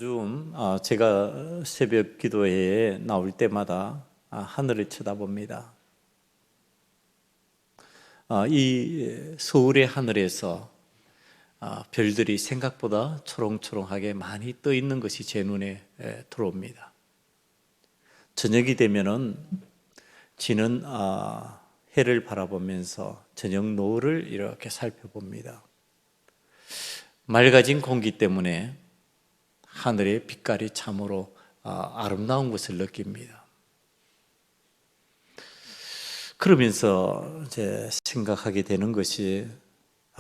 요즘 제가 새벽 기도회에 나올 때마다 하늘을 쳐다봅니다. 이 서울의 하늘에서 별들이 생각보다 초롱초롱하게 많이 떠 있는 것이 제 눈에 들어옵니다. 저녁이 되면은 지는 해를 바라보면서 저녁 노을을 이렇게 살펴봅니다. 맑아진 공기 때문에 하늘의 빛깔이 참으로 아름다운 것을 느낍니다. 그러면서 이제 생각하게 되는 것이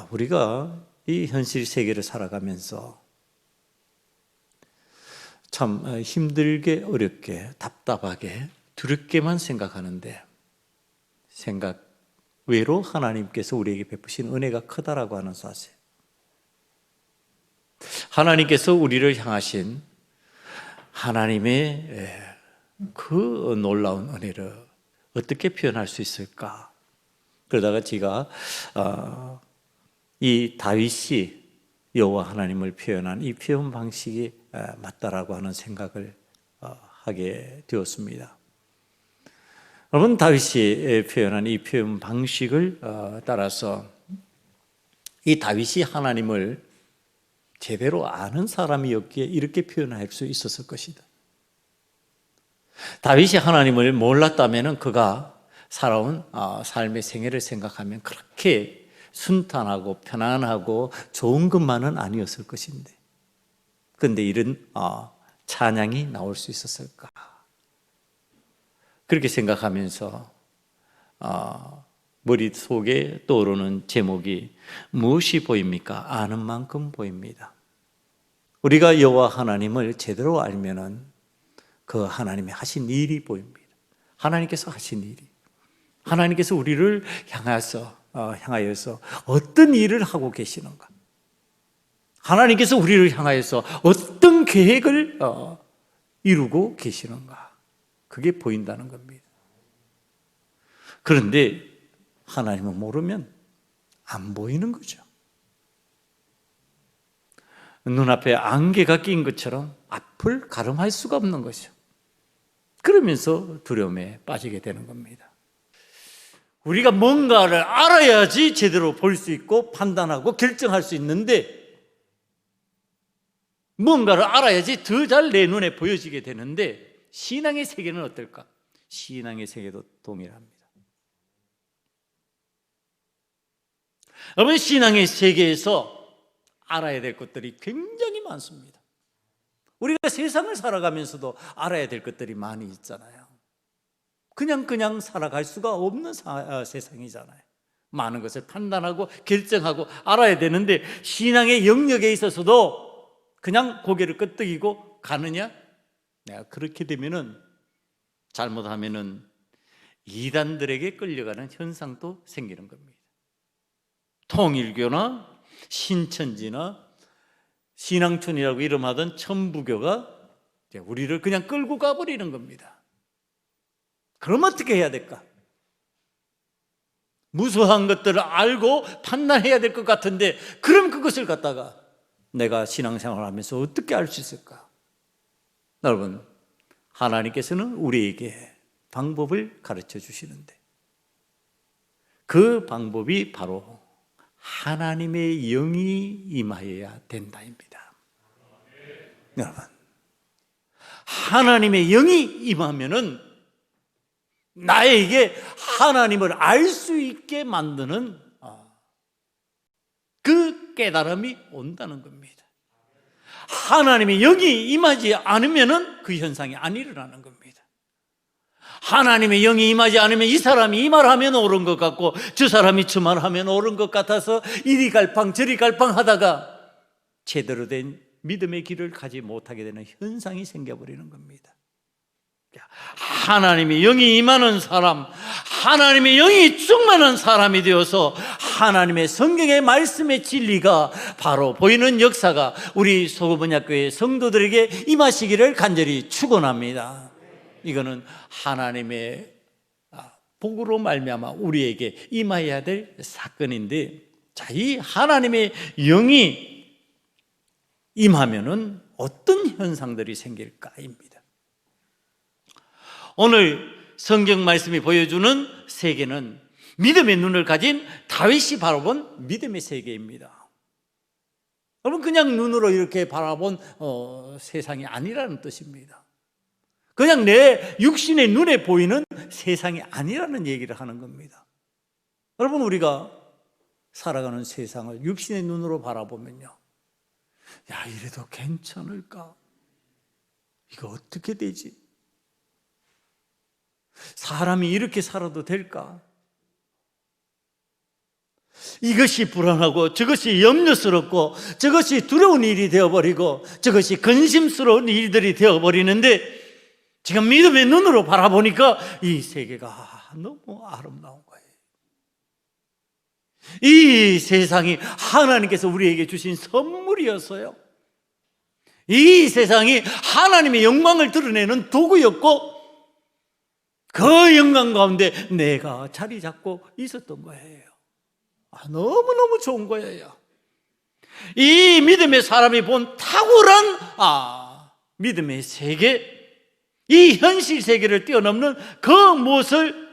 우리가 이 현실 세계를 살아가면서 참 힘들게 어렵게 답답하게 두렵게만 생각하는데 생각 외로 하나님께서 우리에게 베푸신 은혜가 크다라고 하는 사실, 하나님께서 우리를 향하신 하나님의 그 놀라운 은혜를 어떻게 표현할 수 있을까? 그러다가 제가 이 다윗이 여호와 하나님을 표현한 이 표현 방식이 맞다라고 하는 생각을 하게 되었습니다. 여러분, 다윗이 표현한 이 표현 방식을 따라서 이 다윗이 하나님을 제대로 아는 사람이었기에 이렇게 표현할 수 있었을 것이다. 다윗이 하나님을 몰랐다면 그가 살아온 삶의 생애를 생각하면 그렇게 순탄하고 편안하고 좋은 것만은 아니었을 것인데, 그런데 이런 찬양이 나올 수 있었을까? 그렇게 생각하면서 머릿속에 떠오르는 제목이 무엇이 보입니까? 아는 만큼 보입니다. 우리가 여호와 하나님을 제대로 알면은 그 하나님이 하신 일이 보입니다. 하나님께서 하신 일이, 하나님께서 우리를 향하여서 어떤 일을 하고 계시는가, 하나님께서 우리를 향하여서 어떤 계획을 이루고 계시는가, 그게 보인다는 겁니다. 그런데 하나님을 모르면 안 보이는 거죠. 눈앞에 안개가 낀 것처럼 앞을 가름할 수가 없는 거죠. 그러면서 두려움에 빠지게 되는 겁니다. 우리가 뭔가를 알아야지 제대로 볼 수 있고 판단하고 결정할 수 있는데, 뭔가를 알아야지 더 잘 내 눈에 보여지게 되는데, 신앙의 세계는 어떨까? 신앙의 세계도 동일합니다. 여러분, 신앙의 세계에서 알아야 될 것들이 굉장히 많습니다. 우리가 세상을 살아가면서도 알아야 될 것들이 많이 있잖아요. 그냥 살아갈 수가 없는 세상이잖아요. 많은 것을 판단하고 결정하고 알아야 되는데, 신앙의 영역에 있어서도 그냥 고개를 끄덕이고 가느냐? 내가 그렇게 되면은, 잘못하면은 이단들에게 끌려가는 현상도 생기는 겁니다. 통일교나 신천지나 신앙촌이라고 이름하던 천부교가 우리를 그냥 끌고 가버리는 겁니다. 그럼 어떻게 해야 될까? 무수한 것들을 알고 판단해야 될 것 같은데, 그럼 그것을 갖다가 내가 신앙생활을 하면서 어떻게 알 수 있을까? 여러분, 하나님께서는 우리에게 방법을 가르쳐 주시는데, 그 방법이 바로 하나님의 영이 임하여야 된다입니다. 여러분, 하나님의 영이 임하면은 나에게 하나님을 알 수 있게 만드는 그 깨달음이 온다는 겁니다. 하나님의 영이 임하지 않으면은 그 현상이 안 일어나는 겁니다. 하나님의 영이 임하지 않으면 이 사람이 이 말하면 옳은 것 같고 저 사람이 저 말하면 옳은 것 같아서 이리 갈팡 저리 갈팡 하다가 제대로 된 믿음의 길을 가지 못하게 되는 현상이 생겨버리는 겁니다. 하나님의 영이 임하는 사람, 하나님의 영이 충만한 사람이 되어서 하나님의 성경의 말씀의 진리가 바로 보이는 역사가 우리 소금언약교회 성도들에게 임하시기를 간절히 축원합니다. 이거는 하나님의 복으로 말미암아 우리에게 임하여야 될 사건인데, 자, 이 하나님의 영이 임하면은 어떤 현상들이 생길까입니다. 오늘 성경 말씀이 보여주는 세계는 믿음의 눈을 가진 다윗이 바라본 믿음의 세계입니다. 여러분, 그냥 눈으로 이렇게 바라본 세상이 아니라는 뜻입니다. 그냥 내 육신의 눈에 보이는 세상이 아니라는 얘기를 하는 겁니다. 여러분, 우리가 살아가는 세상을 육신의 눈으로 바라보면요, 야, 이래도 괜찮을까? 이거 어떻게 되지? 사람이 이렇게 살아도 될까? 이것이 불안하고 저것이 염려스럽고 저것이 두려운 일이 되어버리고 저것이 근심스러운 일들이 되어버리는데, 지금 믿음의 눈으로 바라보니까 이 세계가 너무 아름다운 거예요. 이 세상이 하나님께서 우리에게 주신 선물이었어요. 이 세상이 하나님의 영광을 드러내는 도구였고, 그 영광 가운데 내가 자리 잡고 있었던 거예요. 너무너무 좋은 거예요. 이 믿음의 사람이 본 탁월한 믿음의 세계, 이 현실 세계를 뛰어넘는 그 무엇을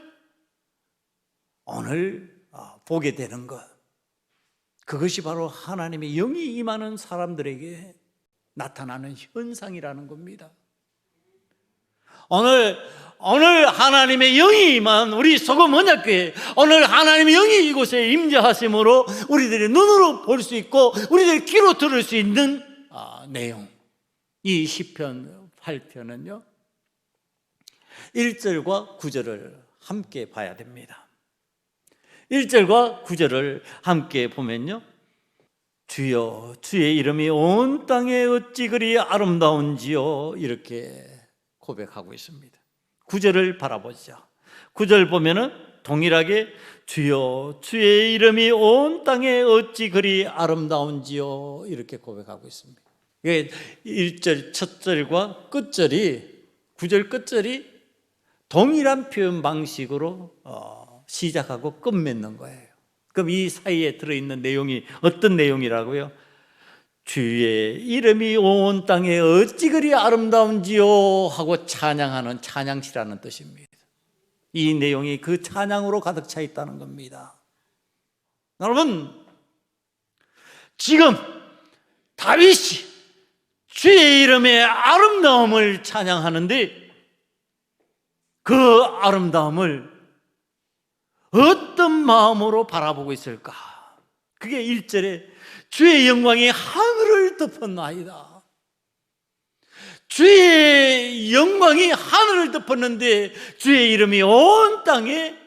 오늘 보게 되는 것, 그것이 바로 하나님의 영이 임하는 사람들에게 나타나는 현상이라는 겁니다. 오늘 하나님의 영이 임한 우리 소금 언약교회, 오늘 하나님의 영이 이곳에 임재하심으로 우리들의 눈으로 볼 수 있고 우리들의 귀로 들을 수 있는 내용, 이 시편 8편은요 1절과 9절을 함께 봐야 됩니다. 1절과 9절을 함께 보면요, 주여 주의 이름이 온 땅에 어찌 그리 아름다운지요, 이렇게 고백하고 있습니다. 9절을 바라보죠. 9절 보면은 동일하게 주여 주의 이름이 온 땅에 어찌 그리 아름다운지요, 이렇게 고백하고 있습니다. 1절 첫 절과 끝절이, 9절 끝절이 동일한 표현 방식으로 시작하고 끝맺는 거예요. 그럼 이 사이에 들어있는 내용이 어떤 내용이라고요? 주의 이름이 온 땅에 어찌 그리 아름다운지요 하고 찬양하는 찬양시라는 뜻입니다. 이 내용이 그 찬양으로 가득 차 있다는 겁니다. 여러분, 지금 다윗이 주의 이름의 아름다움을 찬양하는데, 그 아름다움을 어떤 마음으로 바라보고 있을까? 그게 1절에 주의 영광이 하늘을 덮었나이다. 주의 영광이 하늘을 덮었는데 주의 이름이 온 땅에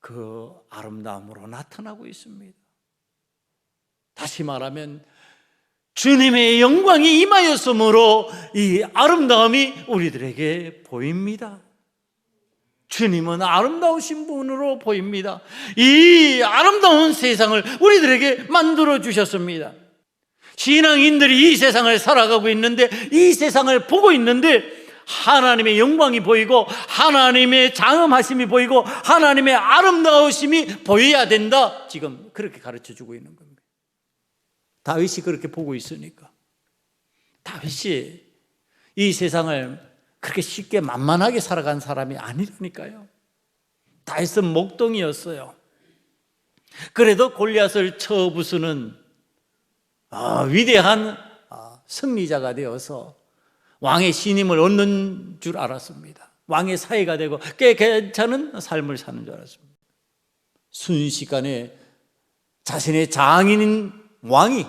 그 아름다움으로 나타나고 있습니다. 다시 말하면 주님의 영광이 임하였으므로 이 아름다움이 우리들에게 보입니다. 주님은 아름다우신 분으로 보입니다. 이 아름다운 세상을 우리들에게 만들어 주셨습니다. 신앙인들이 이 세상을 살아가고 있는데, 이 세상을 보고 있는데 하나님의 영광이 보이고 하나님의 장엄하심이 보이고 하나님의 아름다우심이 보여야 된다, 지금 그렇게 가르쳐주고 있는 겁니다. 다윗이 그렇게 보고 있으니까. 다윗이 이 세상을 그렇게 쉽게 만만하게 살아간 사람이 아니라니까요. 다윗은 목동이었어요. 그래도 골리앗을 쳐 부수는 위대한 승리자가 되어서 왕의 신임을 얻는 줄 알았습니다. 왕의 사위가 되고 꽤 괜찮은 삶을 사는 줄 알았습니다. 순식간에 자신의 장인인 왕이,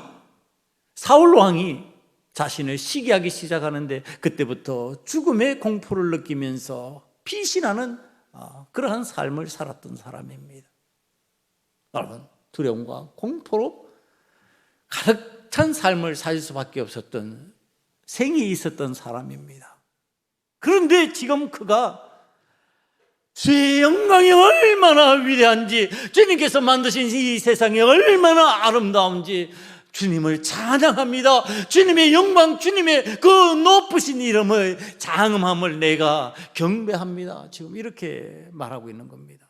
사울 왕이 자신을 시기하기 시작하는데, 그때부터 죽음의 공포를 느끼면서 피신하는 그러한 삶을 살았던 사람입니다. 여러분, 두려움과 공포로 가득 찬 삶을 살 수밖에 없었던, 생이 있었던 사람입니다. 그런데 지금 그가 주의 영광이 얼마나 위대한지, 주님께서 만드신 이 세상이 얼마나 아름다운지 주님을 찬양합니다. 주님의 영광, 주님의 그 높으신 이름을, 장엄함을 내가 경배합니다. 지금 이렇게 말하고 있는 겁니다.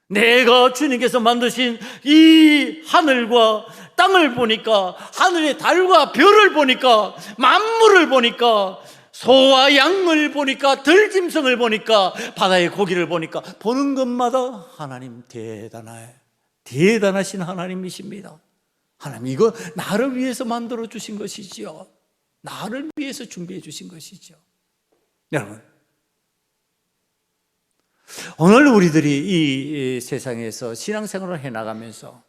내가 주님께서 만드신 이 하늘과 땅을 보니까, 하늘의 달과 별을 보니까, 만물을 보니까, 소와 양을 보니까, 들짐승을 보니까, 바다의 고기를 보니까, 보는 것마다 하나님 대단하신 하나님이십니다. 하나님, 이거 나를 위해서 만들어 주신 것이지요. 나를 위해서 준비해 주신 것이죠. 여러분, 오늘 우리들이 이 세상에서 신앙생활을 해나가면서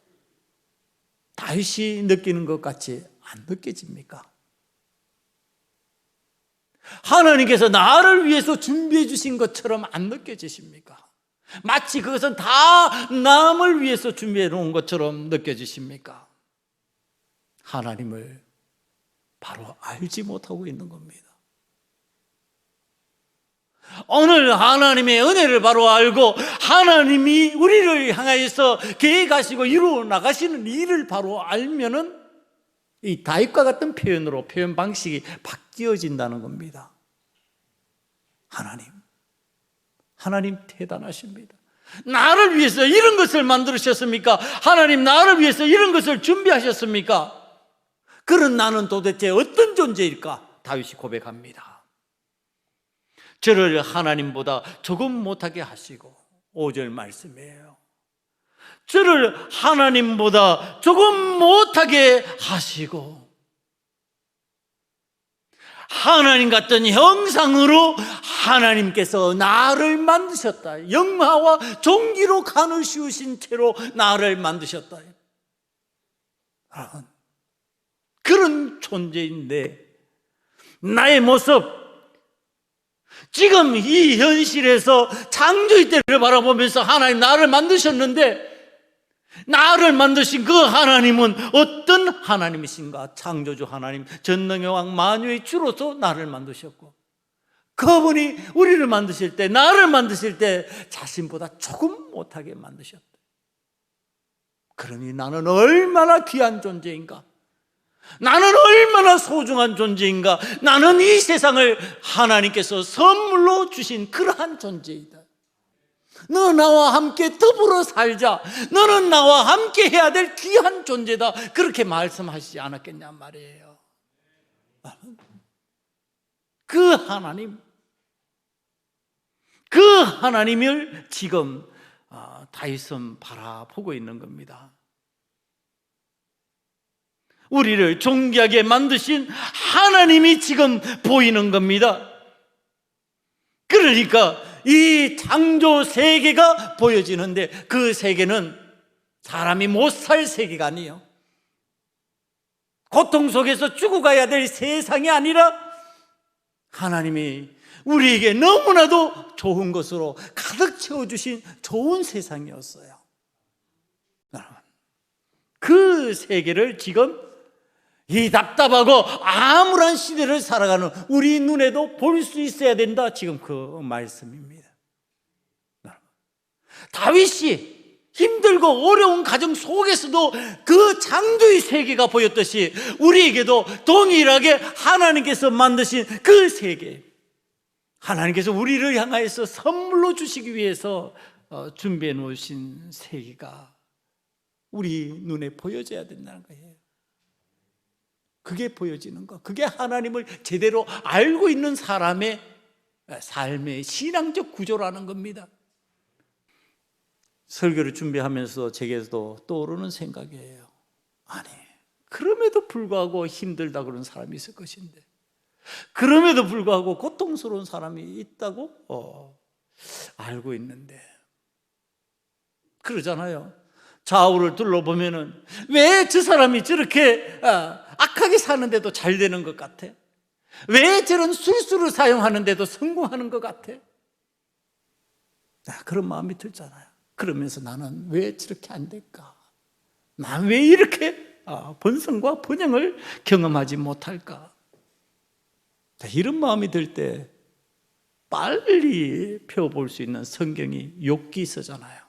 다윗이 느끼는 것 같이 안 느껴집니까? 하나님께서 나를 위해서 준비해 주신 것처럼 안 느껴지십니까? 마치 그것은 다 남을 위해서 준비해 놓은 것처럼 느껴지십니까? 하나님을 바로 알지 못하고 있는 겁니다. 오늘 하나님의 은혜를 바로 알고 하나님이 우리를 향하여서 계획하시고 이루어 나가시는 일을 바로 알면은 이 다윗과 같은 표현으로 표현 방식이 바뀌어진다는 겁니다. 하나님 대단하십니다. 나를 위해서 이런 것을 만드셨습니까? 하나님, 나를 위해서 이런 것을 준비하셨습니까? 그런 나는 도대체 어떤 존재일까? 다윗이 고백합니다. 저를 하나님보다 조금 못하게 하시고, 5절 말씀이에요. 저를 하나님보다 조금 못하게 하시고, 하나님 같은 형상으로 하나님께서 나를 만드셨다. 영화와 종기로 간을 씌우신 채로 나를 만드셨다. 그런 존재인데 나의 모습, 지금 이 현실에서 창조의 때를 바라보면서 하나님 나를 만드셨는데, 나를 만드신 그 하나님은 어떤 하나님이신가? 창조주 하나님, 전능의 왕, 만유의 주로서 나를 만드셨고, 그분이 우리를 만드실 때, 나를 만드실 때 자신보다 조금 못하게 만드셨다. 그러니 나는 얼마나 귀한 존재인가? 나는 얼마나 소중한 존재인가? 나는 이 세상을 하나님께서 선물로 주신 그러한 존재이다. 너 나와 함께 더불어 살자. 너는 나와 함께 해야 될 귀한 존재다. 그렇게 말씀하시지 않았겠냐 말이에요. 그 하나님을 지금 다윗은 바라보고 있는 겁니다. 우리를 존귀하게 만드신 하나님이 지금 보이는 겁니다. 그러니까 이 창조 세계가 보여지는데, 그 세계는 사람이 못 살 세계가 아니에요. 고통 속에서 죽어가야 될 세상이 아니라 하나님이 우리에게 너무나도 좋은 것으로 가득 채워주신 좋은 세상이었어요. 그 세계를 지금 이 답답하고 암울한 시대를 살아가는 우리 눈에도 볼 수 있어야 된다. 지금 그 말씀입니다. 다윗이 힘들고 어려운 가정 속에서도 그 창조의 세계가 보였듯이 우리에게도 동일하게 하나님께서 만드신 그 세계, 하나님께서 우리를 향하여서 선물로 주시기 위해서 준비해 놓으신 세계가 우리 눈에 보여져야 된다는 거예요. 그게 보여지는 것, 그게 하나님을 제대로 알고 있는 사람의 삶의 신앙적 구조라는 겁니다. 설교를 준비하면서 제게도 떠오르는 생각이에요. 아니, 그럼에도 불구하고 힘들다 그런 사람이 있을 것인데, 그럼에도 불구하고 고통스러운 사람이 있다고 알고 있는데, 그러잖아요. 좌우를 둘러보면은 왜 저 사람이 저렇게 악하게 사는데도 잘 되는 것 같아? 왜 저런 술수를 사용하는데도 성공하는 것 같아? 그런 마음이 들잖아요. 그러면서 나는 왜 저렇게 안 될까? 난 왜 이렇게 번성과 번영을 경험하지 못할까? 이런 마음이 들 때 빨리 펴볼 수 있는 성경이 욥기서잖아요.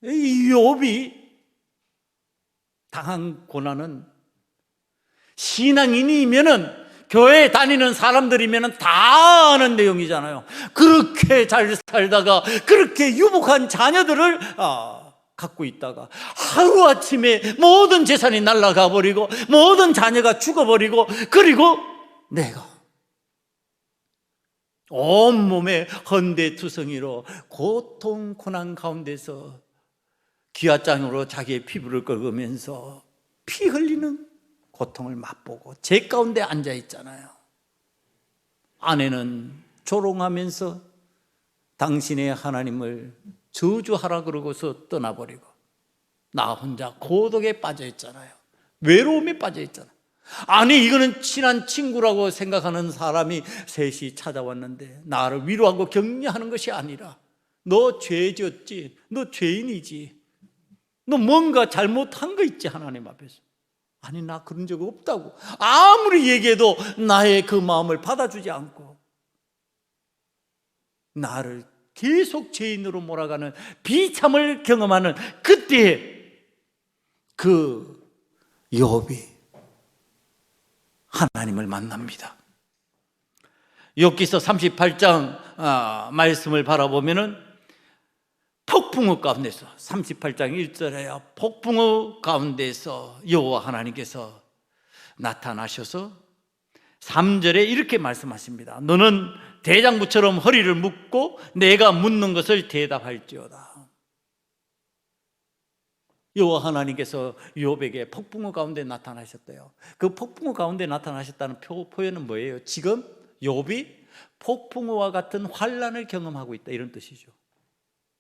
이 욥이 당한 고난은 신앙인이면은 교회 다니는 사람들이면 다 아는 내용이잖아요. 그렇게 잘 살다가 그렇게 유복한 자녀들을 갖고 있다가 하루아침에 모든 재산이 날아가 버리고 모든 자녀가 죽어버리고, 그리고 내가 온몸에 헌대투성이로 고통 고난 가운데서 기아장으로 자기의 피부를 긁으면서 피 흘리는 고통을 맛보고 제 가운데 앉아 있잖아요. 아내는 조롱하면서 당신의 하나님을 저주하라 그러고서 떠나버리고 나 혼자 고독에 빠져 있잖아요. 외로움에 빠져 있잖아요. 아니, 이거는 친한 친구라고 생각하는 사람이 셋이 찾아왔는데 나를 위로하고 격려하는 것이 아니라, 너 죄 지었지, 너 죄인이지, 너 뭔가 잘못한 거 있지 하나님 앞에서. 아니, 나 그런 적 없다고 아무리 얘기해도 나의 그 마음을 받아주지 않고 나를 계속 죄인으로 몰아가는 비참을 경험하는 그때 그 욥이 하나님을 만납니다. 욥기서 38장 말씀을 바라보면은 폭풍우 가운데서, 38장 1절에요. 폭풍우 가운데서 여호와 하나님께서 나타나셔서 3절에 이렇게 말씀하십니다. 너는 대장부처럼 허리를 묶고 내가 묻는 것을 대답할지어다. 여호와 하나님께서 욥에게 폭풍우 가운데 나타나셨대요. 그 폭풍우 가운데 나타나셨다는 표현은 뭐예요? 지금 욥이 폭풍우와 같은 환난을 경험하고 있다, 이런 뜻이죠.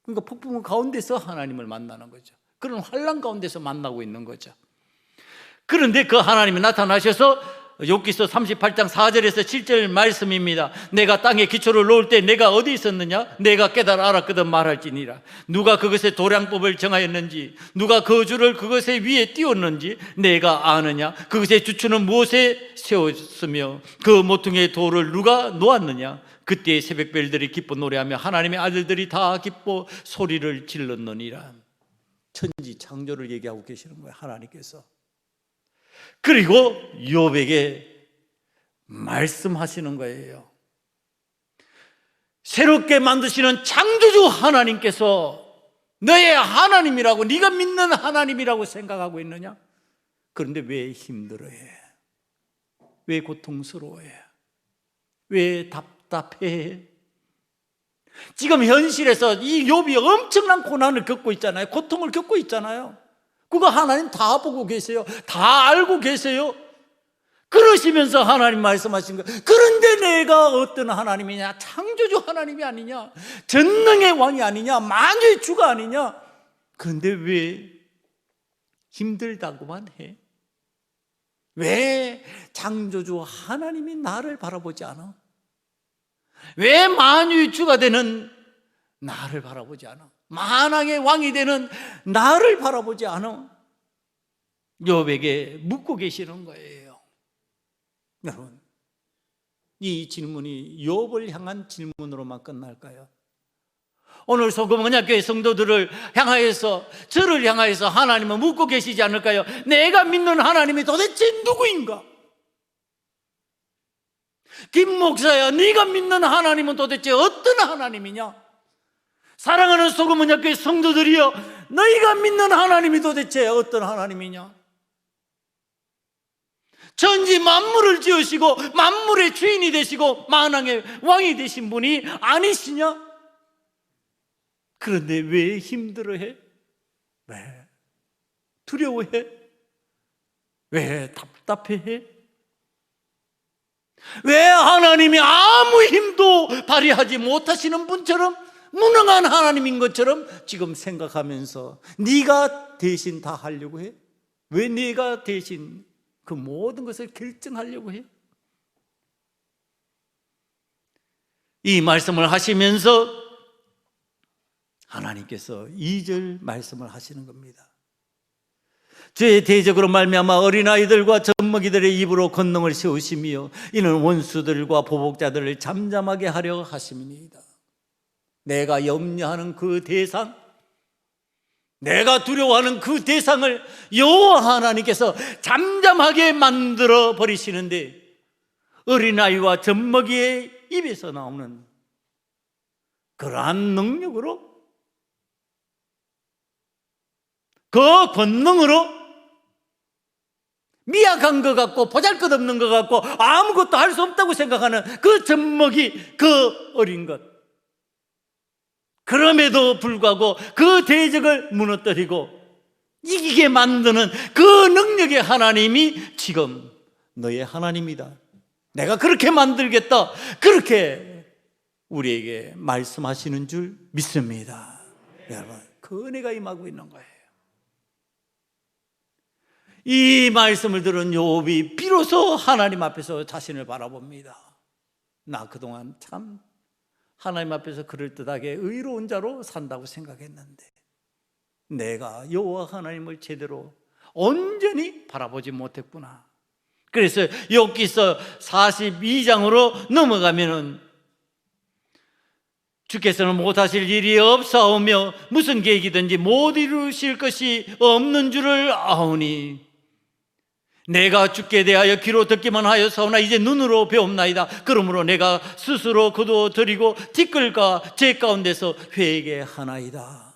그러니까 폭풍우 가운데서 하나님을 만나는 거죠. 그런 환난 가운데서 만나고 있는 거죠. 그런데 그 하나님이 나타나셔서 욥기서 38장 4절에서 7절 말씀입니다. 내가 땅에 기초를 놓을 때 내가 어디 있었느냐? 내가 깨달아 알았거든 말할지니라. 누가 그것의 도량법을 정하였는지, 누가 그 줄을 그것의 위에 띄웠는지 내가 아느냐? 그것의 주추는 무엇에 세웠으며 그 모퉁이의 돌을 누가 놓았느냐? 그때 새벽별들이 기뻐 노래하며 하나님의 아들들이 다 기뻐 소리를 질렀느니라. 천지 창조를 얘기하고 계시는 거예요, 하나님께서. 그리고 욥에게 말씀하시는 거예요. 새롭게 만드시는 창조주 하나님께서 너의 하나님이라고, 네가 믿는 하나님이라고 생각하고 있느냐? 그런데 왜 힘들어해? 왜 고통스러워해? 왜 답답해? 지금 현실에서 이 욥이 엄청난 고난을 겪고 있잖아요. 고통을 겪고 있잖아요. 그거 하나님 다 보고 계세요. 다 알고 계세요. 그러시면서 하나님 말씀하신 거예요. 그런데 내가 어떤 하나님이냐? 창조주 하나님이 아니냐? 전능의 왕이 아니냐? 만유의 주가 아니냐? 그런데 왜 힘들다고만 해? 왜 창조주 하나님이 나를 바라보지 않아? 왜 만유의 주가 되는 나를 바라보지 않아? 만왕의 왕이 되는 나를 바라보지 않아? 욥에게 묻고 계시는 거예요. 여러분, 이 질문이 욥을 향한 질문으로만 끝날까요? 오늘 소금언약교회 성도들을 향하여서, 저를 향하여서 하나님은 묻고 계시지 않을까요? 내가 믿는 하나님이 도대체 누구인가? 김 목사야, 네가 믿는 하나님은 도대체 어떤 하나님이냐? 사랑하는 소금언약교회 성도들이여, 너희가 믿는 하나님이 도대체 어떤 하나님이냐? 천지 만물을 지으시고 만물의 주인이 되시고 만왕의 왕이 되신 분이 아니시냐? 그런데 왜 힘들어해? 왜 두려워해? 왜 답답해해? 왜 하나님이 아무 힘도 발휘하지 못하시는 분처럼, 무능한 하나님인 것처럼 지금 생각하면서 네가 대신 다 하려고 해? 왜 네가 대신 그 모든 것을 결정하려고 해? 이 말씀을 하시면서 하나님께서 2절 말씀을 하시는 겁니다. 죄의 대적으로 말미암아 어린아이들과 젖먹이들의 입으로 권능을 세우시며 이는 원수들과 보복자들을 잠잠하게 하려 하심이니이다. 내가 염려하는 그 대상, 내가 두려워하는 그 대상을 여호와 하나님께서 잠잠하게 만들어 버리시는데, 어린아이와 젖먹이의 입에서 나오는 그러한 능력으로, 그 권능으로 미약한 것 같고 보잘것없는 것 같고 아무것도 할 수 없다고 생각하는 그 젖먹이, 그 어린 것, 그럼에도 불구하고 그 대적을 무너뜨리고 이기게 만드는 그 능력의 하나님이 지금 너의 하나님이다, 내가 그렇게 만들겠다, 그렇게 우리에게 말씀하시는 줄 믿습니다. 여러분, 그 은혜가 임하고 있는 거예요. 이 말씀을 들은 욥이 비로소 하나님 앞에서 자신을 바라봅니다. 나 그동안 참 하나님 앞에서 그럴듯하게 의로운 자로 산다고 생각했는데 내가 여호와 하나님을 제대로 온전히 바라보지 못했구나. 그래서 욥기서 42장으로 넘어가면은 주께서는 못하실 일이 없사오며 무슨 계획이든지 못 이루실 것이 없는 줄을 아오니 내가 주께 대하여 귀로 듣기만 하였사오나 이제 눈으로 배옵나이다. 그러므로 내가 스스로 거두어드리고 티끌과 제 가운데서 회개하나이다.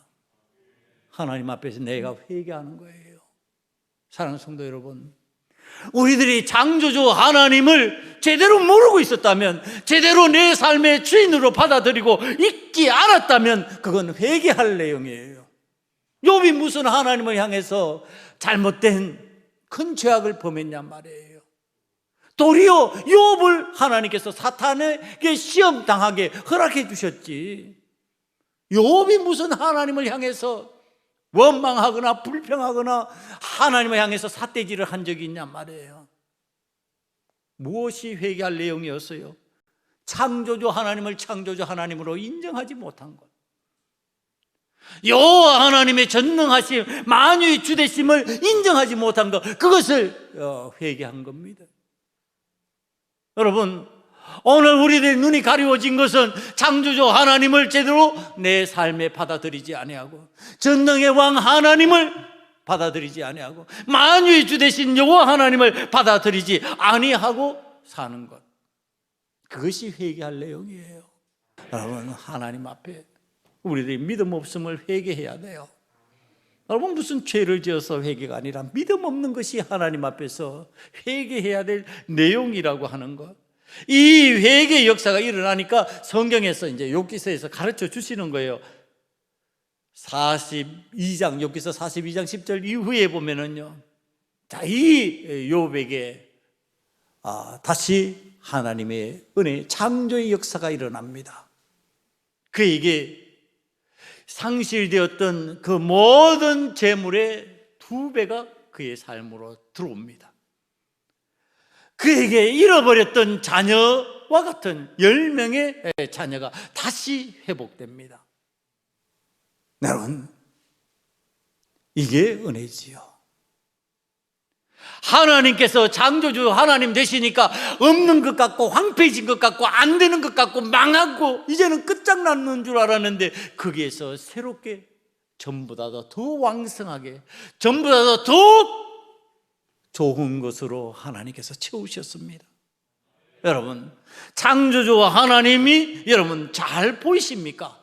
하나님 앞에서 내가 회개하는 거예요. 사랑하는 성도 여러분, 우리들이 창조주 하나님을 제대로 모르고 있었다면, 제대로 내 삶의 주인으로 받아들이고 있지 않았다면 그건 회개할 내용이에요. 욥이 무슨 하나님을 향해서 잘못된 큰 죄악을 범했냔 말이에요. 도리어 욥을 하나님께서 사탄에게 시험당하게 허락해 주셨지, 욥이 무슨 하나님을 향해서 원망하거나 불평하거나 하나님을 향해서 삿대질을 한 적이 있냔 말이에요. 무엇이 회개할 내용이었어요? 창조주 하나님을 창조주 하나님으로 인정하지 못한 것, 여호와 하나님의 전능하심, 만유의 주되심을 인정하지 못한 것, 그것을 회개한 겁니다. 여러분, 오늘 우리들의 눈이 가리워진 것은 창조주 하나님을 제대로 내 삶에 받아들이지 아니하고, 전능의 왕 하나님을 받아들이지 아니하고, 만유의 주 되신 여호와 하나님을 받아들이지 아니하고 사는 것, 그것이 회개할 내용이에요. 여러분, 하나님 앞에 우리들이 믿음 없음을 회개해야 돼요. 여러분, 무슨 죄를 지어서 회개가 아니라 믿음 없는 것이 하나님 앞에서 회개해야 될 내용이라고 하는 것. 이 회개의 역사가 일어나니까 성경에서 이제 욥기서에서 가르쳐 주시는 거예요. 42장, 욥기서 42장 10절 이후에 보면은요, 자, 이 욥에게 다시 하나님의 은혜, 창조의 역사가 일어납니다. 그에게 상실되었던 그 모든 재물의 2배가 그의 삶으로 들어옵니다. 그에게 잃어버렸던 자녀와 같은 10명의 자녀가 다시 회복됩니다. 여러분, 이게 은혜지요. 하나님께서 창조주 하나님 되시니까 없는 것 같고 황폐해진 것 같고 안 되는 것 같고 망하고 이제는 끝장났는 줄 알았는데 거기에서 새롭게 전보다 더 왕성하게, 전보다 더 좋은 것으로 하나님께서 채우셨습니다. 여러분, 창조주 하나님이 여러분 잘 보이십니까?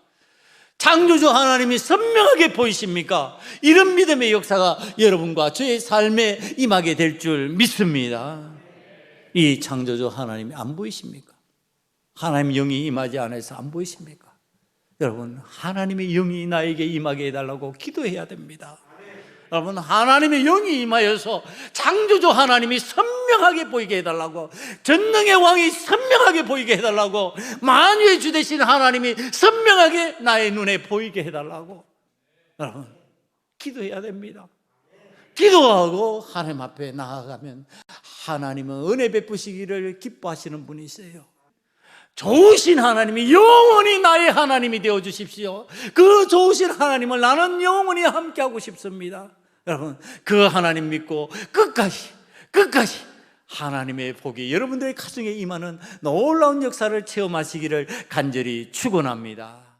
창조주 하나님이 선명하게 보이십니까? 이런 믿음의 역사가 여러분과 저의 삶에 임하게 될 줄 믿습니다. 이 창조주 하나님이 안 보이십니까? 하나님 영이 임하지 않아서 안 보이십니까? 여러분, 하나님의 영이 나에게 임하게 해달라고 기도해야 됩니다. 여러분, 하나님의 영이 임하여서 창조주 하나님이 선명하게 보이게 해달라고, 전능의 왕이 선명하게 보이게 해달라고, 만유의 주 되신 하나님이 선명하게 나의 눈에 보이게 해달라고 여러분 기도해야 됩니다. 기도하고 하나님 앞에 나아가면 하나님은 은혜 베푸시기를 기뻐하시는 분이세요. 좋으신 하나님이 영원히 나의 하나님이 되어 주십시오. 그 좋으신 하나님을 나는 영원히 함께하고 싶습니다. 여러분, 그 하나님 믿고 끝까지 하나님의 복이 여러분들의 가정에 임하는 놀라운 역사를 체험하시기를 간절히 축원합니다.